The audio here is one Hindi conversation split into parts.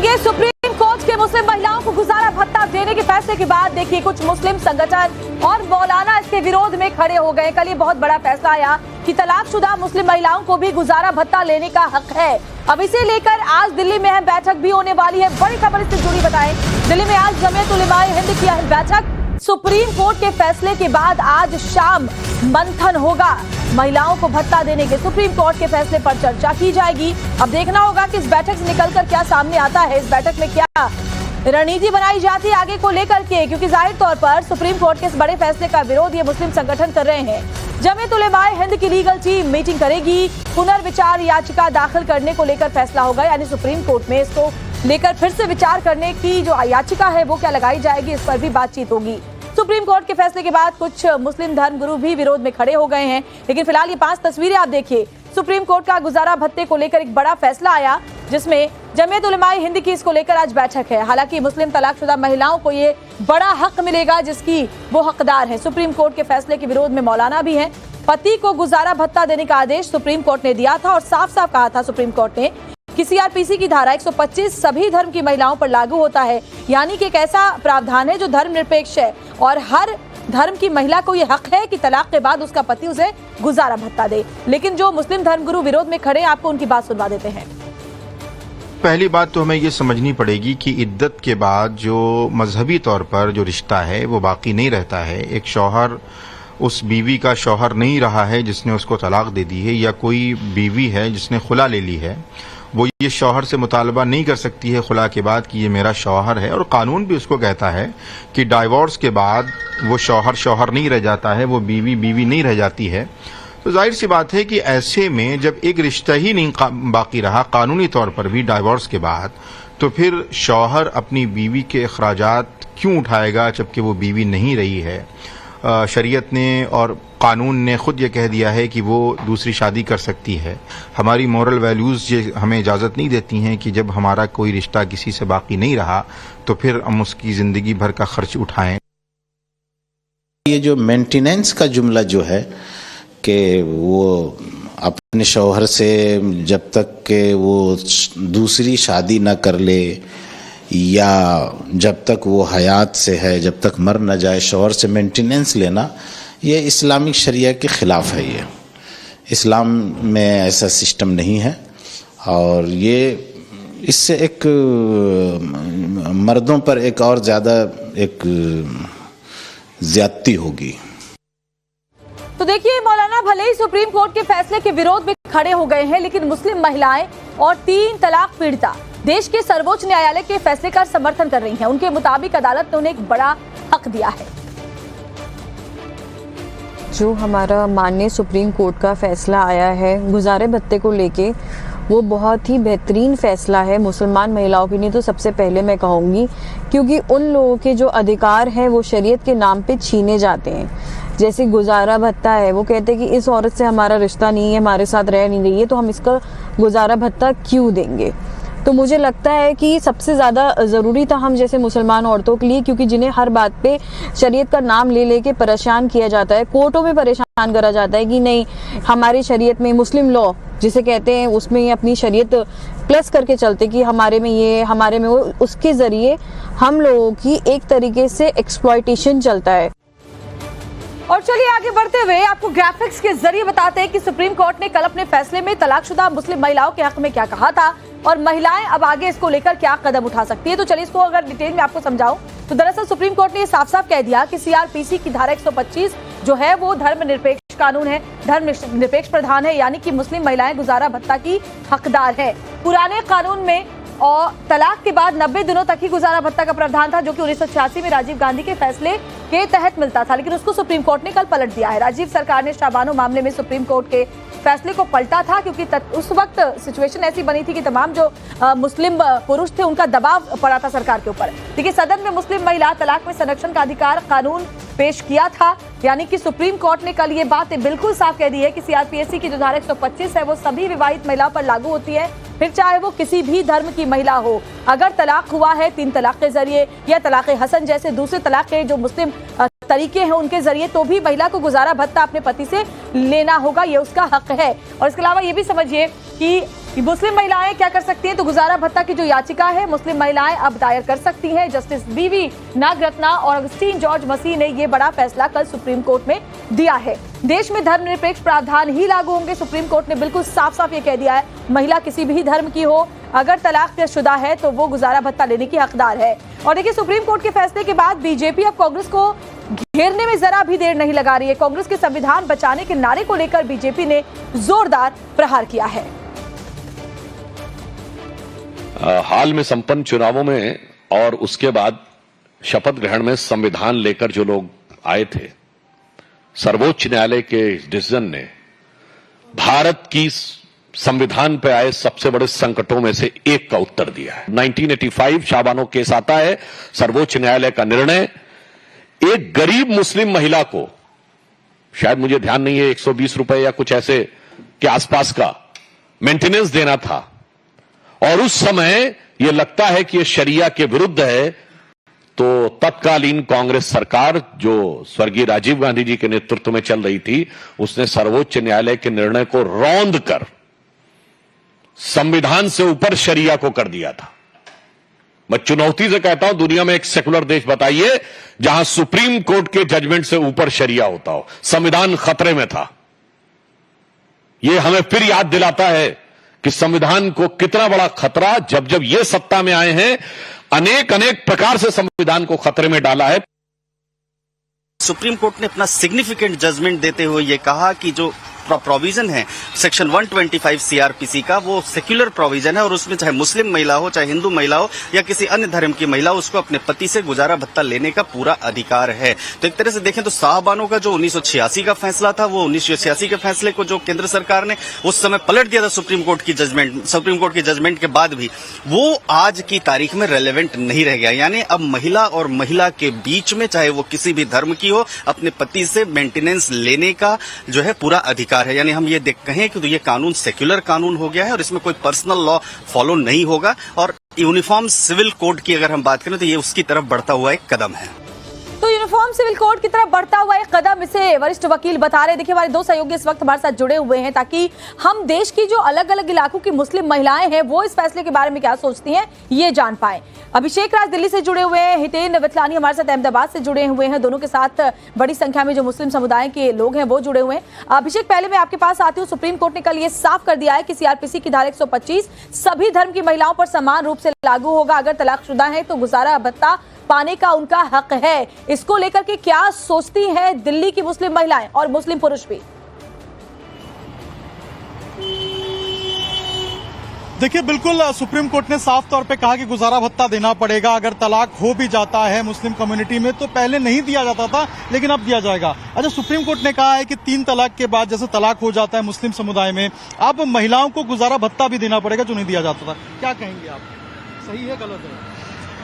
देखिए, सुप्रीम कोर्ट के मुस्लिम महिलाओं को गुजारा भत्ता देने के फैसले के बाद देखिए कुछ मुस्लिम संगठन और मौलाना इसके विरोध में खड़े हो गए। कल ये बहुत बड़ा फैसला आया कि तलाकशुदा मुस्लिम महिलाओं को भी गुजारा भत्ता लेने का हक है। अब इसे लेकर आज दिल्ली में अहम बैठक भी होने वाली है। बड़ी खबर इससे जुड़ी बताएं, दिल्ली में आज जमीयत उलेमाए हिंद की अहम बैठक। सुप्रीम कोर्ट के फैसले के बाद आज शाम मंथन होगा। महिलाओं को भत्ता देने के सुप्रीम कोर्ट के फैसले पर चर्चा की जाएगी। अब देखना होगा कि इस बैठक से निकलकर क्या सामने आता है, इस बैठक में क्या रणनीति बनाई जाती है आगे को लेकर के, क्योंकि जाहिर तौर पर सुप्रीम कोर्ट के इस बड़े फैसले का विरोध ये मुस्लिम संगठन कर रहे हैं। जमीयत उलेमाए हिंद की लीगल टीम मीटिंग करेगी, पुनर्विचार याचिका दाखिल करने को लेकर फैसला होगा, यानी सुप्रीम कोर्ट में इसको लेकर फिर से विचार करने की जो याचिका है वो क्या लगाई जाएगी, इस पर भी बातचीत होगी। सुप्रीम कोर्ट के फैसले के बाद कुछ मुस्लिम धर्मगुरु भी विरोध में खड़े हो गए हैं, लेकिन फिलहाल ये 5 तस्वीरें आप देखिए। सुप्रीम कोर्ट का गुजारा भत्ते को लेकर एक बड़ा फैसला आया, जिसमें जमीयत उलेमाए हिंद की इसको लेकर आज बैठक है। हालांकि मुस्लिम तलाकशुदा महिलाओं को ये बड़ा हक मिलेगा जिसकी वो हकदार है। सुप्रीम कोर्ट के फैसले के विरोध में मौलाना भी हैं। पति को गुजारा भत्ता देने का आदेश सुप्रीम कोर्ट ने दिया था और साफ साफ कहा था सुप्रीम कोर्ट ने कि सीआरपीसी की धारा 125 सभी धर्म की महिलाओं पर लागू होता है, यानी कि एक ऐसा प्रावधान है जो धर्मनिरपेक्ष है और हर धर्म की महिला को यह हक है कि तलाक के बाद उसका पति उसे गुजारा भत्ता दे। लेकिन जो मुस्लिम धर्मगुरु विरोध में खड़े, आपको उनकी बात सुनवा देते हैं। पहली बात तो हमें ये समझनी पड़ेगी कि इद्दत के बाद जो मजहबी तौर पर जो रिश्ता है वो बाकी नहीं रहता है। एक शौहर उस बीवी का शौहर नहीं रहा है जिसने उसको तलाक दे दी है, या कोई बीवी है जिसने खुला ले ली है, वो ये शौहर से मुतालबा नहीं कर सकती है खुला के बाद कि ये मेरा शौहर है। और कानून भी उसको कहता है कि डाइवोर्स के बाद वो शौहर शौहर नहीं रह जाता है, वो बीवी बीवी नहीं रह जाती है। तो जाहिर सी बात है कि ऐसे में जब एक रिश्ता ही नहीं बाकी रहा कानूनी तौर पर भी डाइवोर्स के बाद, तो फिर शौहर अपनी बीवी के अखराजात क्यों उठाएगा जबकि वो बीवी नहीं रही है। शरीयत ने और कानून ने खुद ये कह दिया है कि वो दूसरी शादी कर सकती है। हमारी मॉरल वैल्यूज़ ये हमें इजाज़त नहीं देती हैं कि जब हमारा कोई रिश्ता किसी से बाकी नहीं रहा तो फिर हम उसकी ज़िंदगी भर का खर्च उठाएं। ये जो मेंटेनेंस का जुमला जो है कि वो अपने शौहर से जब तक के वो दूसरी शादी न कर ले या जब तक वो हयात से है, जब तक मर न जाए, शौहर से मेंटेनेंस लेना, ये इस्लामिक शरिया के ख़िलाफ़ है। ये इस्लाम में ऐसा सिस्टम नहीं है और ये इससे एक मर्दों पर एक और ज़्यादा एक ज़्यादती होगी। तो देखिए, मौलाना भले ही सुप्रीम कोर्ट के फैसले के विरोध में खड़े हो गए हैं, लेकिन मुस्लिम महिलाएं और 3 तलाक पीड़िता देश के सर्वोच्च न्यायालय के फैसले का समर्थन कर रही हैं। उनके मुताबिक अदालत ने उन्हें एक बड़ा हक दिया है। जो हमारा माननीय सुप्रीम कोर्ट का फैसला आया है गुजारे भत्ते को लेके, वो बहुत ही बेहतरीन फैसला है मुसलमान महिलाओं के लिए। तो सबसे पहले मैं कहूँगी, क्योंकि उन लोगों के जो अधिकार हैं वो शरीयत के नाम पे छीने जाते हैं। जैसे गुजारा भत्ता है, वो कहते हैं कि इस औरत से हमारा रिश्ता नहीं है, हमारे साथ रह नहीं रही है, तो हम इसका गुजारा भत्ता क्यों देंगे। तो मुझे लगता है कि सबसे ज़्यादा ज़रूरी था हम जैसे मुसलमान औरतों के लिए, क्योंकि जिन्हें हर बात पे शरीयत का नाम ले लेके परेशान किया जाता है, कोर्टों में परेशान करा जाता है कि नहीं हमारी शरीयत में मुस्लिम लॉ जिसे कहते हैं उसमें अपनी शरीयत प्लस करके चलते कि हमारे में ये हमारे में वो, उसके ज़रिए हम लोगों की एक तरीके से एक्सप्लॉयटेशन चलता है। और चलिए आगे बढ़ते हुए आपको ग्राफिक्स के जरिए बताते हैं कि सुप्रीम कोर्ट ने कल अपने फैसले में तलाकशुदा मुस्लिम महिलाओं के हक में क्या कहा था और महिलाएं अब आगे इसको लेकर क्या कदम उठा सकती है। तो चलिए इसको अगर डिटेल में आपको समझाऊं तो दरअसल सुप्रीम कोर्ट ने साफ साफ कह दिया कि सीआरपीसी की धारा 125 जो है वो धर्मनिरपेक्ष कानून है, धर्मनिरपेक्ष प्रधान है, यानी कि मुस्लिम महिलाएं गुजारा भत्ता की हकदार है। पुराने कानून में और तलाक के बाद 90 दिनों तक ही गुजारा भत्ता का प्रावधान था, जो कि 1986 में राजीव गांधी के फैसले के तहत मिलता था, लेकिन उसको सुप्रीम कोर्ट ने कल पलट दिया है। राजीव सरकार ने शाबानो मामले में सुप्रीम कोर्ट के फैसले को पलटा था, क्योंकि उस वक्त सिचुएशन ऐसी बनी थी कि तमाम जो मुस्लिम पुरुष थे उनका दबाव पड़ा था सरकार के ऊपर। देखिए, सदन में मुस्लिम महिला तलाक में संरक्षण का अधिकार कानून पेश किया था, यानी कि सुप्रीम कोर्ट ने कल ये बात बिल्कुल साफ कह दी है कि सीआरपीसी की जो धारा 125 है वो सभी विवाहित महिलाओं पर लागू होती है, फिर चाहे वो किसी भी धर्म की महिला हो। अगर तलाक हुआ है 3 तलाक के जरिए या तलाक हसन जैसे दूसरे तलाक के जो मुस्लिम तरीके हैं उनके जरिए, तो भी महिला को गुजारा भत्ता अपने पति से लेना होगा, ये उसका हक है। और इसके अलावा ये भी समझिए कि कि मुस्लिम महिलाएं क्या कर सकती हैं। तो गुजारा भत्ता की जो याचिका है मुस्लिम महिलाएं अब दायर कर सकती हैं। जस्टिस बीवी नागरत्ना और अगस्टीन जॉर्ज मसीह ने ये बड़ा फैसला कल सुप्रीम कोर्ट में दिया है। देश में धर्मनिरपेक्ष प्रावधान ही लागू होंगे। सुप्रीम कोर्ट ने बिल्कुल साफ साफ ये कह दिया है, महिला किसी भी धर्म की हो, अगर तलाकशुदा है तो वो गुजारा भत्ता लेने की हकदार है। और देखिए, सुप्रीम कोर्ट के फैसले के बाद बीजेपी अब कांग्रेस को घेरने में जरा भी देर नहीं लगा रही है। कांग्रेस के संविधान बचाने के नारे को लेकर बीजेपी ने जोरदार प्रहार किया है। हाल में संपन्न चुनावों में और उसके बाद शपथ ग्रहण में संविधान लेकर जो लोग आए थे, सर्वोच्च न्यायालय के डिसीजन ने भारत की संविधान पे आए सबसे बड़े संकटों में से एक का उत्तर दिया है। 1985 शाबानो केस आता है, सर्वोच्च न्यायालय का निर्णय एक गरीब मुस्लिम महिला को, शायद मुझे ध्यान नहीं है, 120 रुपए या कुछ ऐसे के आसपास का मेंटेनेंस देना था, और उस समय यह लगता है कि यह शरिया के विरुद्ध है, तो तत्कालीन कांग्रेस सरकार जो स्वर्गीय राजीव गांधी जी के नेतृत्व में चल रही थी, उसने सर्वोच्च न्यायालय के निर्णय को रौंद कर संविधान से ऊपर शरिया को कर दिया था। मैं चुनौती से कहता हूं, दुनिया में एक सेकुलर देश बताइए जहां सुप्रीम कोर्ट के जजमेंट से ऊपर शरिया होता हो। संविधान खतरे में था। यह हमें फिर याद दिलाता है कि संविधान को कितना बड़ा खतरा, जब जब ये सत्ता में आए हैं, अनेक प्रकार से संविधान को खतरे में डाला है। सुप्रीम कोर्ट ने अपना सिग्निफिकेंट जजमेंट देते हुए ये कहा कि जो प्रोविजन है सेक्शन 125 सीआरपीसी का, वो सेक्युलर प्रोविजन है और उसमें चाहे मुस्लिम महिला हो, चाहे हिंदू महिला हो या किसी अन्य धर्म की महिला हो, उसको अपने पति से गुजारा भत्ता लेने का पूरा अधिकार है। तो एक तरह से देखें तो साहबानो का जो 1986 का फैसला था, वो 1986 के फैसले को जो केंद्र सरकार ने उस समय पलट दिया था सुप्रीम कोर्ट की जजमेंट के बाद भी, वो आज की तारीख में रेलेवेंट नहीं रह गया। यानी अब महिला और महिला के बीच में, चाहे वो किसी भी धर्म की हो, अपने पति से मेंटेनेंस लेने का जो है पूरा अधिकार है। यानी हम ये कहें कि तो ये कानून सेक्युलर कानून हो गया है और इसमें कोई पर्सनल लॉ फॉलो नहीं होगा। और यूनिफॉर्म सिविल कोड की अगर हम बात करें तो ये उसकी तरफ बढ़ता हुआ एक कदम है। तो यूनिफॉर्म सिविल कोड की तरफ बढ़ता हुआ एक कदम, इसे वरिष्ठ वकील बता रहे हैं। देखिए, हमारे दो सहयोगी इस वक्त हमारे साथ जुड़े हुए हैं ताकि हम देश की जो अलग अलग इलाकों की मुस्लिम महिलाएं हैं वो इस फैसले के बारे में क्या सोचती हैं ये जान पाएं। अभिषेक राज दिल्ली से जुड़े हुए हैं, हितेन विथलानी हमारे साथ अहमदाबाद से जुड़े हुए हैं। दोनों के साथ बड़ी संख्या में जो मुस्लिम समुदाय के लोग हैं वो जुड़े हुए हैं। अभिषेक, पहले मैं आपके पास आती हूँ। सुप्रीम कोर्ट ने कल ये साफ कर दिया है कि सीआरपीसी की धारा 125 सभी धर्म की महिलाओं पर समान रूप से लागू होगा। अगर तलाकशुदा है तो गुजारा भत्ता पाने का उनका हक है। इसको लेकर के क्या सोचती हैं दिल्ली की मुस्लिम महिलाएं और मुस्लिम पुरुष भी? देखिए, बिल्कुल सुप्रीम कोर्ट ने साफ तौर पे कहा कि गुजारा भत्ता देना पड़ेगा। अगर तलाक हो भी जाता है मुस्लिम कम्युनिटी में तो पहले नहीं दिया जाता था, लेकिन अब दिया जाएगा। अच्छा, सुप्रीम कोर्ट ने कहा है कि 3 तलाक के बाद जैसे तलाक हो जाता है मुस्लिम समुदाय में, अब महिलाओं को गुजारा भत्ता भी देना पड़ेगा जो नहीं दिया जाता था। क्या कहेंगे आप, सही है गलत है?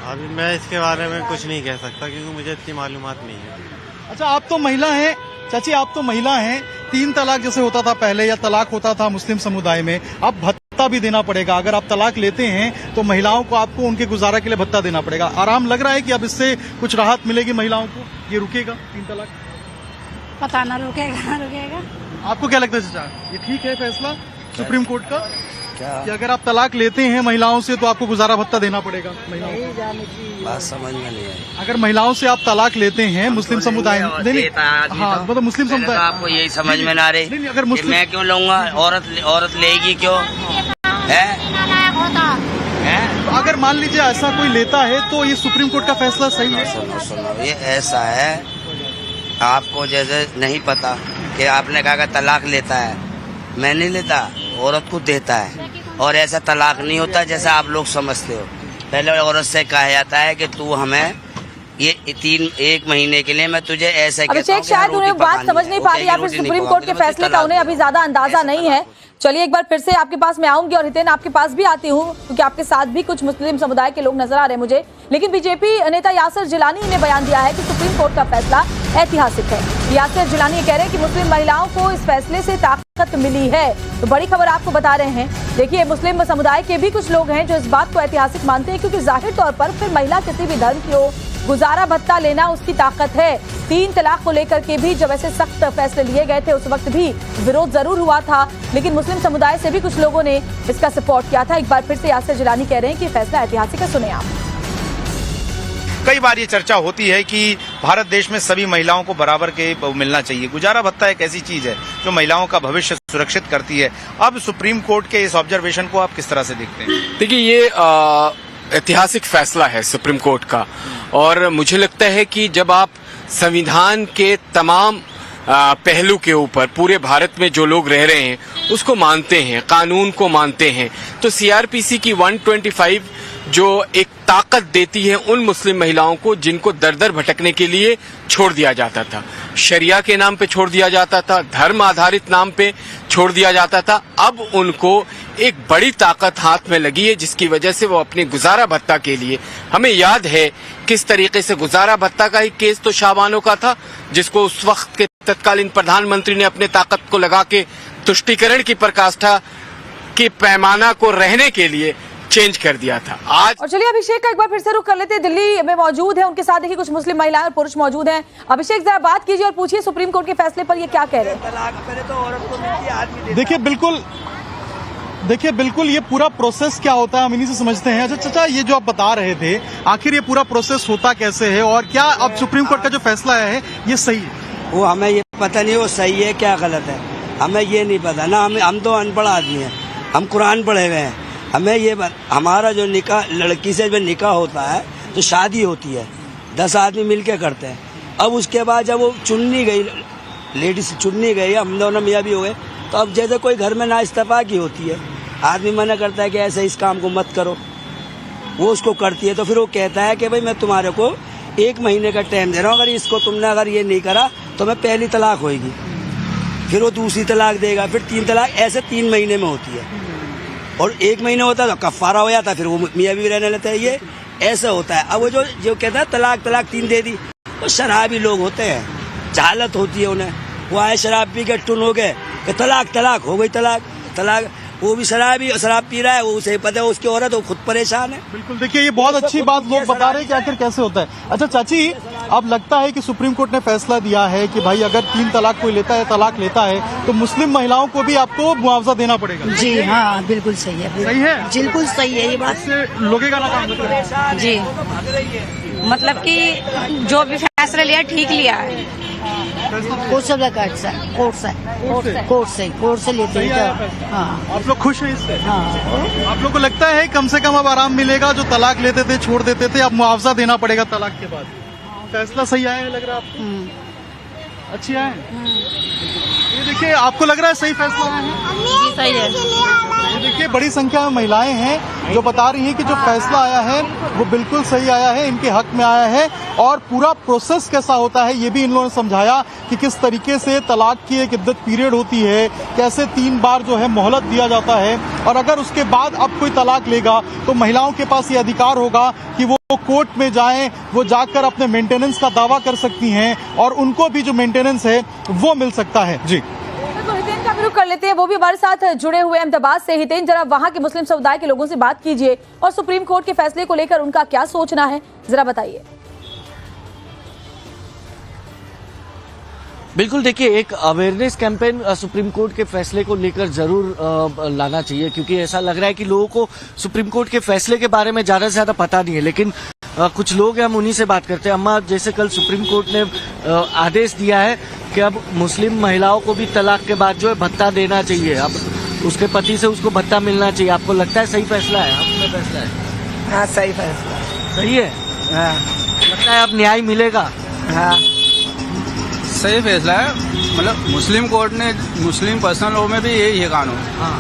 अभी मैं इसके बारे में कुछ नहीं कह सकता क्योंकि मुझे इतनी मालूमात नहीं है। अच्छा, आप तो महिला हैं चाची, आप तो महिला हैं। 3 तलाक जैसे होता था पहले, या तलाक होता था मुस्लिम समुदाय में, अब भत्ता भी देना पड़ेगा। अगर आप तलाक लेते हैं तो महिलाओं को आपको उनके गुजारा के लिए भत्ता देना पड़ेगा। आराम लग रहा है कि अब इससे कुछ राहत मिलेगी महिलाओं को? ये रुकेगा 3 तलाक? पता ना रुकेगा ना रुकेगा। आपको क्या लगता है चाचा, ये ठीक है फैसला सुप्रीम कोर्ट का कि अगर आप तलाक लेते हैं महिलाओं से तो आपको गुजारा भत्ता देना पड़ेगा महिलाओं को? बात समझ में नहीं आई। अगर महिलाओं से आप तलाक लेते हैं मुस्लिम समुदाय में, हाँ मतलब मुस्लिम समुदाय, आपको यही समझ में ना रही। नहीं, अगर मुस्लिम, मैं क्यों लूंगा? औरत लेगी क्यों है? तो अगर मान लीजिए ऐसा कोई लेता है तो ये सुप्रीम कोर्ट का फैसला सही है? सुनो, ये ऐसा है, आपको जैसे नहीं पता कि आपने कहा तलाक लेता है, मैं नहीं लेता, औरत को देता है। और ऐसा तलाक नहीं होता जैसा आप लोग समझते हो। पहले औरत से कहा जाता है कि तू हमें ये 1 महीने के लिए मैं तुझे ऐसे अभिषेक, शायद उन्हें बात समझ नहीं पा रही या फिर सुप्रीम कोर्ट के फैसले का उन्हें अभी ज्यादा अंदाजा नहीं है। चलिए, एक बार फिर से आपके पास मैं आऊंगी और हितेन आपके पास भी आती हूँ क्योंकि आपके साथ भी कुछ मुस्लिम समुदाय के लोग नजर आ रहे हैं मुझे। लेकिन बीजेपी नेता यासिर जिलानी ने बयान दिया है कि सुप्रीम कोर्ट का फैसला ऐतिहासिक है। यासिर जिलानी कह रहे हैं कि मुस्लिम महिलाओं को इस फैसले से ताकत मिली है। तो बड़ी खबर आपको बता रहे हैं। देखिए, मुस्लिम समुदाय के भी कुछ लोग हैं जो इस बात को ऐतिहासिक मानते हैं क्योंकि जाहिर तौर पर फिर महिला किसी भी धर्म की हो, गुजारा भत्ता लेना उसकी ताकत है। 3 तलाक को लेकर के भी जब ऐसे सख्त फैसले लिए गए थे उस वक्त भी विरोध जरूर हुआ था, लेकिन मुस्लिम समुदाय से भी कुछ लोगों ने इसका सपोर्ट किया था। एक बार फिर से यासिर जिलानी कह रहे हैं कि फैसला ऐतिहासिक है, सुने आप। कई बार ये चर्चा होती है कि भारत देश में सभी महिलाओं को बराबर के मिलना चाहिए। गुजारा भत्ता एक ऐसी चीज है जो महिलाओं का भविष्य सुरक्षित करती है। अब सुप्रीम कोर्ट के इस ऑब्जर्वेशन को आप किस तरह से देखते हैं? देखिए, ये ऐतिहासिक फैसला है सुप्रीम कोर्ट का, और मुझे लगता है कि जब आप संविधान के तमाम पहलू के ऊपर पूरे भारत में जो लोग रह रहे हैं उसको मानते हैं, कानून को मानते हैं, तो सीआरपीसी की 125 जो एक ताकत देती है उन मुस्लिम महिलाओं को जिनको दर दर भटकने के लिए छोड़ दिया जाता था, शरिया के नाम पे छोड़ दिया जाता था, धर्म आधारित नाम पे छोड़ दिया जाता था, अब उनको एक बड़ी ताकत हाथ में लगी है जिसकी वजह से वो अपने गुजारा भत्ता के लिए, हमें याद है किस तरीके से गुजारा भत्ता का ही केस तो शाहबानो का था जिसको उस वक्त के तत्कालीन प्रधानमंत्री ने अपने ताकत को लगा के तुष्टीकरण की पराकाष्ठा के पैमाना को रहने के लिए चेंज कर दिया था। आज और चलिए अभिषेक का एक बार फिर से रुख कर लेते हैं, दिल्ली में मौजूद है, उनके साथ देखिए कुछ मुस्लिम महिलाएं और पुरुष मौजूद हैं। अभिषेक जरा बात कीजिए और पूछिए सुप्रीम कोर्ट के फैसले पर ये क्या कह रहे हैं। देखिए बिल्कुल ये पूरा प्रोसेस क्या होता है हम इन्हीं से समझते हैं। अच्छा चाचा, ये जो आप बता रहे थे आखिर ये पूरा प्रोसेस होता कैसे है और क्या अब सुप्रीम कोर्ट का जो फैसला आया है ये सही है? वो हमें ये पता नहीं वो सही है क्या गलत है, हमें ये नहीं पता ना। हम तो अनपढ़ आदमी हैं, हम कुरान पढ़े हुए हैं। हमें ये हमारा जो निकाह लड़की से जब निकाह होता है तो शादी होती है, 10 आदमी मिलके करते हैं। अब उसके बाद जब वो चुननी गई, लेडीज चुननी गई, हम दोनों मियाँ भी हो गए, तो अब जैसे कोई घर में नाइस्तफाकी होती है, आदमी मना करता है कि ऐसे इस काम को मत करो, वो उसको करती है, तो फिर वो कहता है कि भाई मैं तुम्हारे को 1 महीने का टाइम दे रहा हूँ, अगर इसको तुमने अगर ये नहीं करा तो मैं पहली तलाक होगी, फिर वो दूसरी तलाक देगा, फिर 3 तलाक, ऐसे 3 महीने में होती है। और 1 महीने होता है तो कफ़ारा हो जाता है, फिर वो मियाँ भी रहने लेते हैं। ये ऐसा होता है। अब वो जो कहता है तलाक 3 दे दी, वो शराबी लोग होते हैं, जहालत होती है उन्हें। वो आए शराब पी के टुन हो गए कि तलाक हो गई, तलाक। वो भी शराब पी रहा है, वो उसे पता है उसकी औरत, वो खुद परेशान है। बिल्कुल, देखिए ये बहुत अच्छी बात लोग बता रहे हैं कि आखिर कैसे होता है। अच्छा चाची, अब लगता है कि सुप्रीम कोर्ट ने फैसला दिया है कि भाई अगर 3 तलाक कोई तलाक लेता है तो मुस्लिम महिलाओं को भी आपको मुआवजा देना पड़ेगा। जी हाँ, बिल्कुल सही है। सही है, बिल्कुल सही है ये बात। लोगेगा ना काम जी, मतलब कि जो भी फैसला लिया ठीक लिया है। कोर्ट से लेते हैं। हाँ, आप लोग खुश हैं इससे? हाँ। आप लोग को लगता है कम से कम अब आराम मिलेगा? जो तलाक लेते थे, छोड़ देते थे, अब मुआवजा देना पड़ेगा तलाक के बाद। फैसला सही आया है लग रहा है आपको? अच्छी आया है। ये देखिए, आपको लग रहा है सही फैसला आया है? जी सही है। ये देखिए बड़ी संख्या में महिलाएं हैं जो बता रही हैं कि जो फैसला आया है वो बिल्कुल सही आया है, इनके हक में आया है। और पूरा प्रोसेस कैसा होता है ये भी इन लोगों ने समझाया कि किस तरीके से तलाक की एक इद्दत पीरियड होती है, कैसे 3 बार जो है मोहलत दिया जाता है, और अगर उसके बाद अब कोई तलाक लेगा तो महिलाओं के पास ये अधिकार होगा कि वो कोर्ट में जाएं, वो जाकर अपने मेंटेनेंस का दावा कर सकती हैं और उनको भी जो मेंटेनेंस है वो मिल सकता है। जी तो हितेन का भी रुख कर लेते हैं, वो भी हमारे साथ जुड़े हुए अहमदाबाद से। हितेन, जरा वहां के मुस्लिम समुदाय के लोगों से बात कीजिए और सुप्रीम कोर्ट के फैसले को लेकर उनका क्या सोचना है, जरा बताइए। बिल्कुल, देखिए एक अवेयरनेस कैंपेन सुप्रीम कोर्ट के फैसले को लेकर जरूर लाना चाहिए, क्योंकि ऐसा लग रहा है कि लोगों को सुप्रीम कोर्ट के फैसले के बारे में ज्यादा से ज्यादा पता नहीं है। लेकिन कुछ लोग हैं, हम उन्हीं से बात करते हैं। अम्मा, जैसे कल सुप्रीम कोर्ट ने आदेश दिया है कि अब मुस्लिम महिलाओं को भी तलाक के बाद जो है भत्ता देना चाहिए, अब उसके पति से उसको भत्ता मिलना चाहिए। आपको लगता है सही फैसला है? आपका फैसला है? हाँ, सही फैसला। सही है। हाँ, लगता है अब न्याय मिलेगा? हाँ, सही फैसला है। मतलब मुस्लिम कोर्ट ने, मुस्लिम पर्सनल लॉ में भी यही है कानून। हाँ,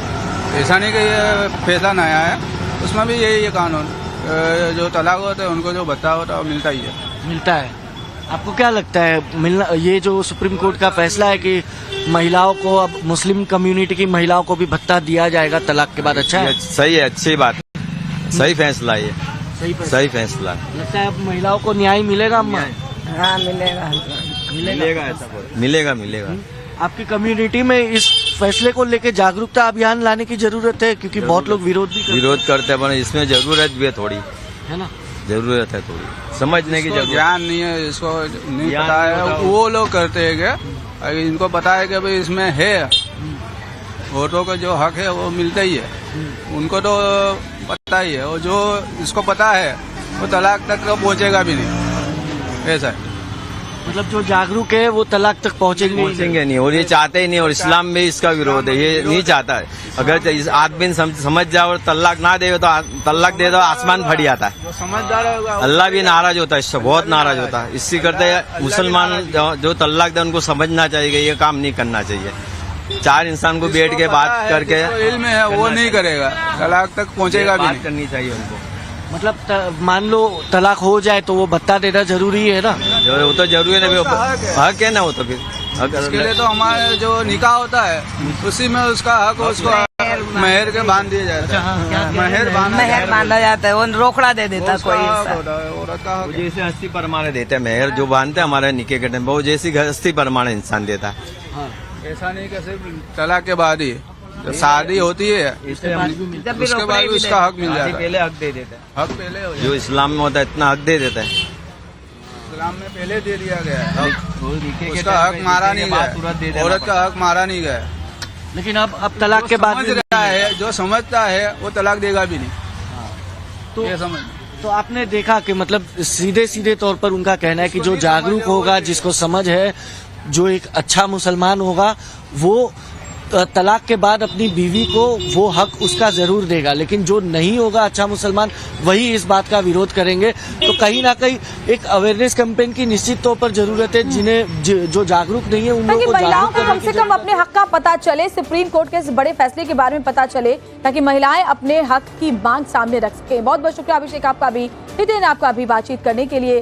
ऐसा नहीं कि ये फैसला नया है, उसमें भी यही है कानून। जो तलाक होता है उनको जो भत्ता होता है वो मिलता ही है। मिलता है। आपको क्या लगता है मिलना, ये जो सुप्रीम कोर्ट का फैसला है कि महिलाओं को, अब मुस्लिम कम्युनिटी की महिलाओं को भी भत्ता दिया जाएगा तलाक के बाद, अच्छा है? सही है, अच्छी बात, सही फैसला है ये। सही फैसला लगता है अब महिलाओं को न्याय मिलेगा अम्मा? हाँ, मिलेगा। मिलेगा। आपकी कम्युनिटी में इस फैसले को लेकर जागरूकता अभियान लाने की जरूरत है, क्योंकि बहुत लोग विरोध करते हैं, पर इसमें जरूरत भी है थोड़ी, है ना? जरूरत है थोड़ी समझने की इसको जरूरत। ज्ञान नहीं है, इसको नहीं ज्ञान पता नहीं है, होता वो लोग करते हैं क्या? अगर इनको पता है कि भाई इसमें है वोटों का जो हक है वो मिलता ही है, उनको तो पता ही है। और जो इसको पता है वो तलाक तक तो पहुंचेगा भी नहीं, ऐसा है। मतलब जो जागरूक है वो तलाक तक पहुंचेंगे नहीं, और ये चाहते ही नहीं, और इस्लाम में इसका विरोध है, ये नहीं चाहता है। अगर इस आदमी समझ जाए और तलाक ना दे तो तलाक दे दो आसमान फट जाता है। समझदार होगा, अल्लाह भी नाराज होता है इससे, बहुत नाराज होता है। इसी करते मुसलमान जो तलाक दे उनको समझना चाहिए कि ये काम नहीं करना चाहिए। चार इंसान को बैठ के बात करके इल्म है वो नहीं करेगा, तलाक तक पहुंचेगा भी बात नहीं। करनी चाहिए उनको। मतलब मान लो तलाक हो जाए तो वो भत्ता देना जरूरी है ना? जो वो तो जरूरी है, हक है ना वो तो फिर। इसके लिए तो हमारे जो निकाह होता है उसी में उसका हक उसको मेहर के बांध दिया जाता है, मेहर बांधा जाता है, वो रोकड़ा दे देता कोई ऐसा। औरत का हक है। जैसे हस्ती परमाणे देते हैं मेहर जो बांधते हैं हमारे निके के टाइम, वो जैसी हस्ती परमाणे इंसान देता है। ऐसा नहीं कि सिर्फ तलाक के बाद ही, जब शादी होती है उसके बाद भी उसका हक मिल जाता है। पहले हक दे देते हैं, हक पहले हो जाता जो इस्लाम में होता है इतना हक दे देता है। है, इस्लाम में पहले दे दिया गया है, उसका हक मारा नहीं गया, औरत का हक मारा नहीं गया। लेकिन अब तलाक के बाद समझ रहा है, जो समझता है वो तलाक देगा भी नहीं, तो ये समझ। तो आपने देखा कि मतलब सीधे सीधे तौर पर उनका कहना है कि जो जागरूक होगा, जिसको समझ है, जो एक अच्छा मुसलमान होगा, वो तलाक के बाद अपनी बीवी को वो हक उसका जरूर देगा। लेकिन जो नहीं होगा अच्छा मुसलमान, वही इस बात का विरोध करेंगे। तो कहीं ना कहीं एक अवेयरनेस कैंपेन की निश्चित तौर पर जरूरत है, जिन्हें जो जागरूक नहीं है उन लोगों ताकि को महिलाओं जागरूक को कम से कम अपने हक का पता चले, सुप्रीम कोर्ट के इस बड़े फैसले के बारे में पता चले, ताकि महिलाएं अपने हक की मांग सामने रख सकें। बहुत बहुत शुक्रिया अभिषेक आपका भी, नितिन आपका भी बातचीत करने के लिए।